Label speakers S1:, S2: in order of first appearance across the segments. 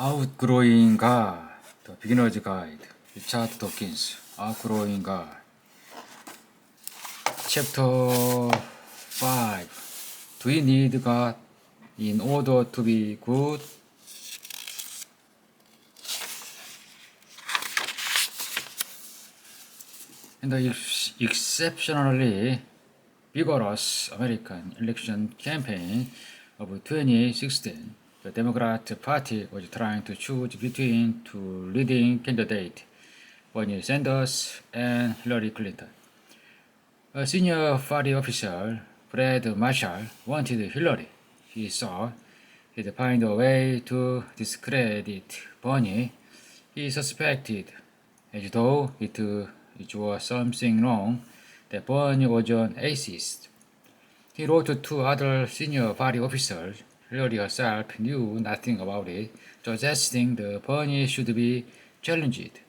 S1: Outgrowing God, The Beginner's Guide, Richard Dawkins, Outgrowing God. Chapter 5. Do we need God in order to be good? In the exceptionally vigorous American election campaign of 2016, the Democrat Party was trying to choose between two leading candidates, Bernie Sanders and Hillary Clinton. A senior party official, Brad Marshall, wanted Hillary. He thought he'd find a way to discredit Bernie. He suspected, as though it was something wrong, that Bernie was an atheist. He wrote to other senior party officials. Hillary herself knew nothing about it, suggesting that Bernie should be challenged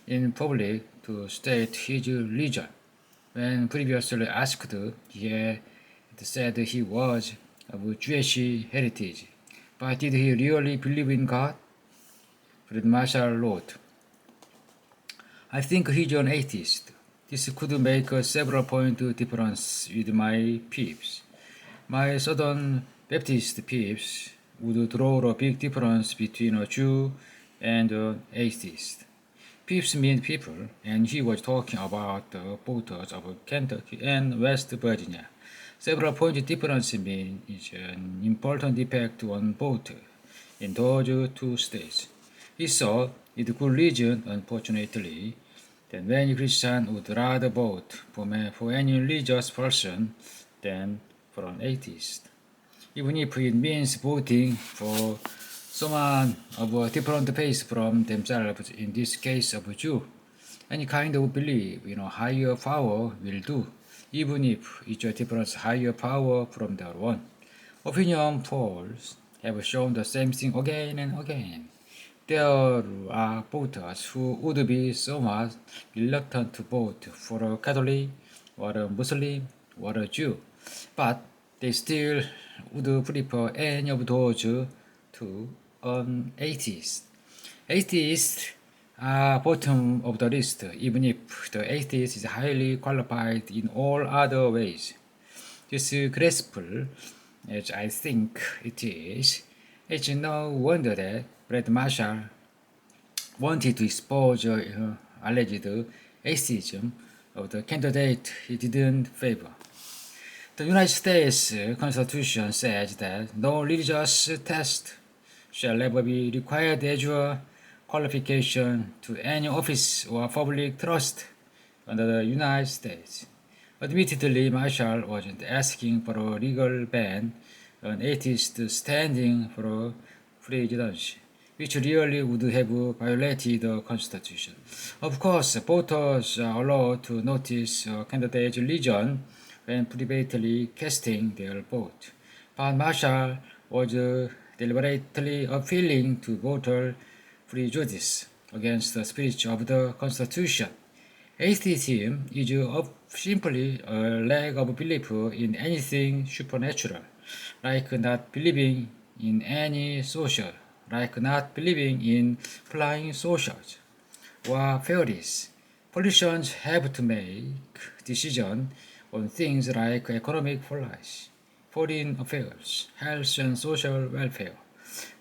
S1: in public to state his religion. When previously asked, he had said he was of Jewish heritage. But did he really believe in God? Fred Marshall wrote, I think he's an atheist. This could make a several-point difference with my peeps. My Southern Baptist peeps would draw a big difference between a Jew and an atheist. Peeps mean people, and he was talking about the voters of Kentucky and West Virginia. Several-point difference means an important impact on vote in those two states. He saw with good reason, unfortunately, that many Christians would rather vote for any religious person than for an atheist, even if it means voting for someone of a different faith from themselves, in this case of a Jew. Any kind of belief in a higher power will do, even if it's a different higher power from their own. Opinion polls have shown the same thing again and again. There are voters who would be somewhat reluctant to vote for a Catholic, or a Muslim, or a Jew, but they still would prefer any of those to an atheist. Atheists are bottom of the list, even if the atheist is highly qualified in all other ways. This graceful, as I think it is, it's no wonder that Brad Marshall wanted to expose alleged atheism of the candidate he didn't favor. The United States Constitution says that no religious test shall ever be required as a qualification to any office or public trust under the United States. Admittedly, Marshall wasn't asking for a legal ban on atheists standing for a presidency, which really would have violated the Constitution. Of course, voters are allowed to notice a candidate's religion when privately casting their vote, but Marshall was deliberately appealing to voter prejudice against the spirit of the Constitution. Atheism is simply a lack of belief in anything supernatural, like not believing in any social, like not believing in flying saucers or fairies. Politicians have to make decisions on things like economic policy, foreign affairs, health and social welfare,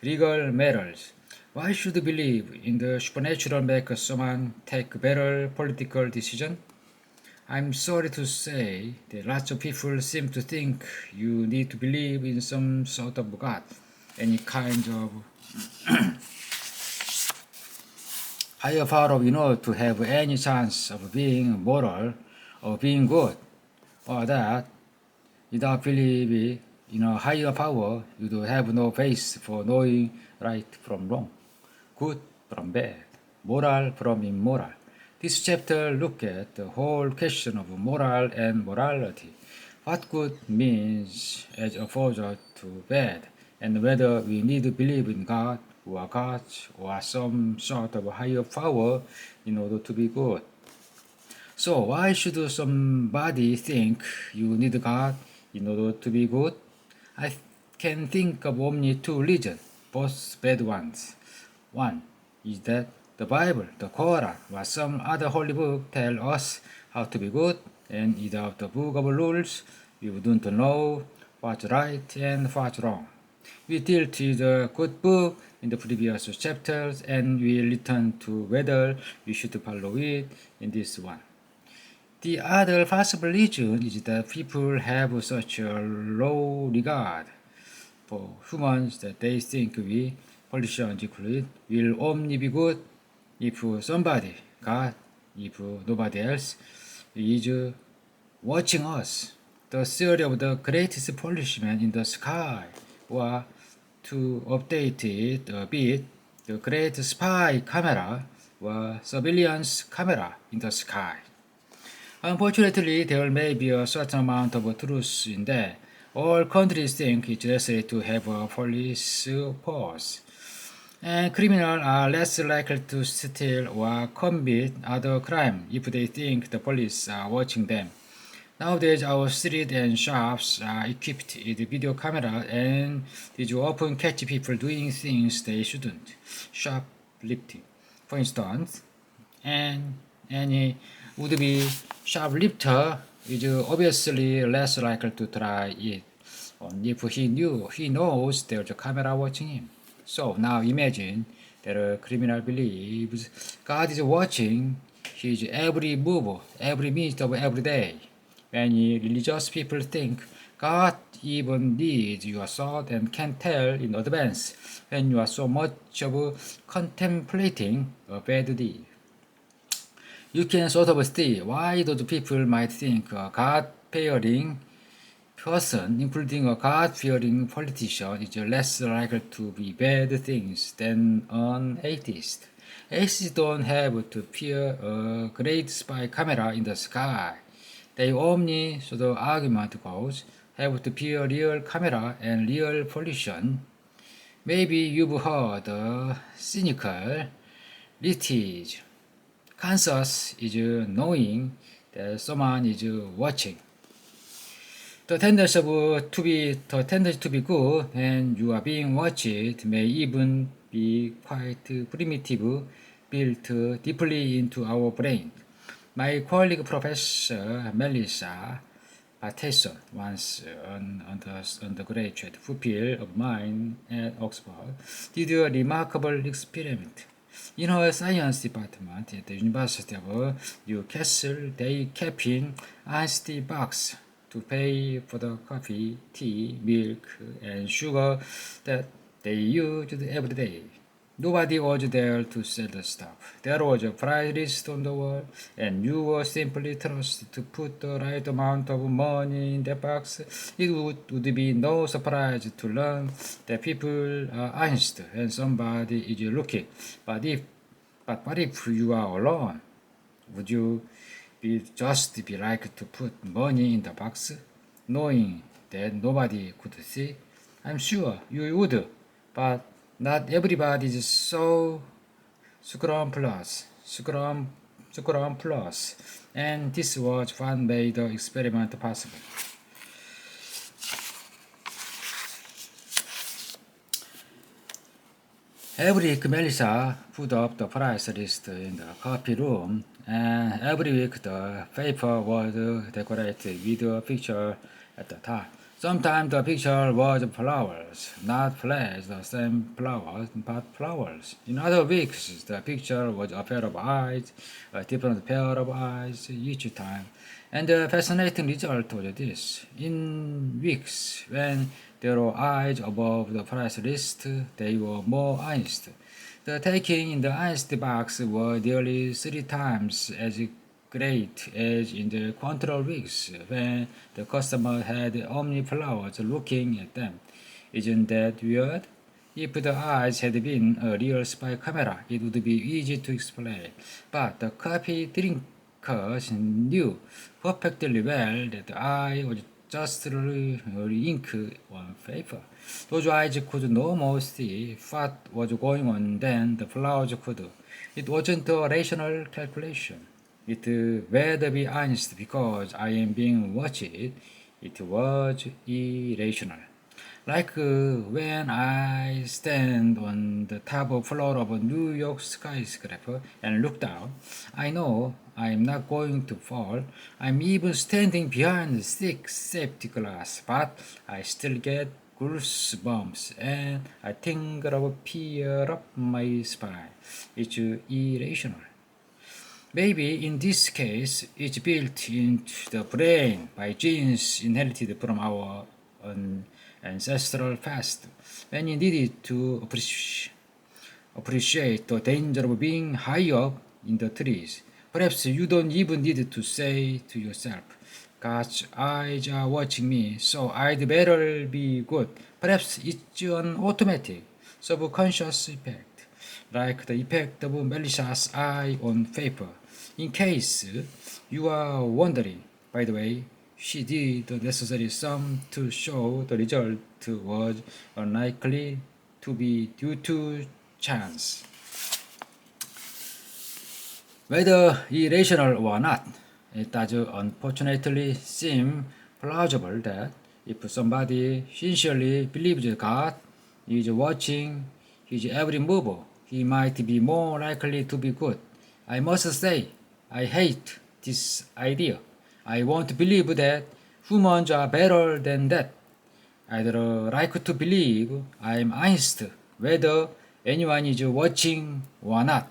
S1: legal matters. Why should believe in the supernatural make someone take better political decision? I'm sorry to say that lots of people seem to think you need to believe in some sort of God, any kind of higher power in order to have any chance of being moral or being good, or that without believing in a higher power, you do have no base for knowing right from wrong, good from bad, moral from immoral. This chapter looks at the whole question of moral and morality, what good means as opposed to bad, and whether we need to believe in God or gods or some sort of higher power in order to be good. So why should somebody think you need God in order to be good? I can think of only two reasons, both bad ones. One is that the Bible, the Quran, or some other holy book tell us how to be good, and without the book of rules, we wouldn't know what's right and what's wrong. We dealt with the good book in the previous chapters, and we return to whether we should follow it in this one. The other possible reason is that people have such a low regard for humans that they think we, politicians included, will only be good if somebody, God, if nobody else, is watching us. The theory of the greatest policeman in the sky, or to update it a bit, the great spy camera or surveillance camera in the sky. Unfortunately, there may be a certain amount of truth in that. All countries think it's necessary to have a police force. And criminals are less likely to steal or commit other crime if they think the police are watching them. Nowadays, our streets and shops are equipped with video cameras, and these often catch people doing things they shouldn't. Shoplifting, for instance, and any would-be shoplifter is obviously less likely to try it if he knows there's a camera watching him. So now imagine that a criminal believes God is watching his every move, every minute of every day. Many religious people think God even reads your thought and can tell in advance when you are so much of contemplating a bad deed. You can sort of see why those people might think a God-fearing person, including a God-fearing politician, is less likely to be bad things than an atheist. Atheists don't have to fear a great spy camera in the sky. They only, so the argument goes, have to fear real camera and real pollution. Maybe you've heard the cynical litige. Kansas is knowing that someone is watching. The tendency to be good and you are being watched may even be quite primitive, built deeply into our brain. My colleague Professor Melissa Patterson, once an undergraduate pupil of mine at Oxford, did a remarkable experiment. In her science department at the University of Newcastle, they kept in iced box to pay for the coffee, tea, milk, and sugar that they used every day. Nobody was there to sell the stuff. There was a price list on the wall, and you were simply trusted to put the right amount of money in the box. It would be no surprise to learn that people are honest and somebody is looking. But what if you are alone? Would you just be like to put money in the box, knowing that nobody could see? I'm sure you would, but not everybody is so scrupulous, and this was what made the experiment possible. Every week, Melissa put up the price list in the coffee room, and every week the paper was decorated with a picture at the top. Sometimes the picture was flowers, not flags, the same flowers, but flowers. In other weeks, the picture was a pair of eyes, a different pair of eyes each time. And the fascinating result was this. In weeks, when there were eyes above the price list, they were more honest. The taking in the honesty box were nearly 3 times as great as in the control weeks when the customer had only flowers looking at them. Isn't that weird? If the eyes had been a real spy camera, it would be easy to explain. But the coffee drinkers knew perfectly well that the eye was just ink on paper. Those eyes could no more see what was going on than the flowers could. It wasn't a rational calculation. It better be honest because I am being watched. It was irrational. Like when I stand on the top floor of a New York skyscraper and look down, I know I'm not going to fall. I'm even standing behind the thick safety glass, but I still get goosebumps and I tingle of fear up my spine. It's irrational. Maybe in this case, it's built into the brain by genes inherited from our ancestral past. When you needed to appreciate the danger of being high up in the trees, perhaps you don't even need to say to yourself, God's eyes are watching me, so I'd better be good. Perhaps it's an automatic, subconscious effect, like the effect of Melissa's eye on paper. In case you are wondering, by the way, she did the necessary sum to show the result was unlikely to be due to chance. Whether irrational or not, it does unfortunately seem plausible that if somebody sincerely believes God is watching his every move, he might be more likely to be good. I must say, I hate this idea. I won't believe that humans are better than that. I'd like to believe I'm honest whether anyone is watching or not.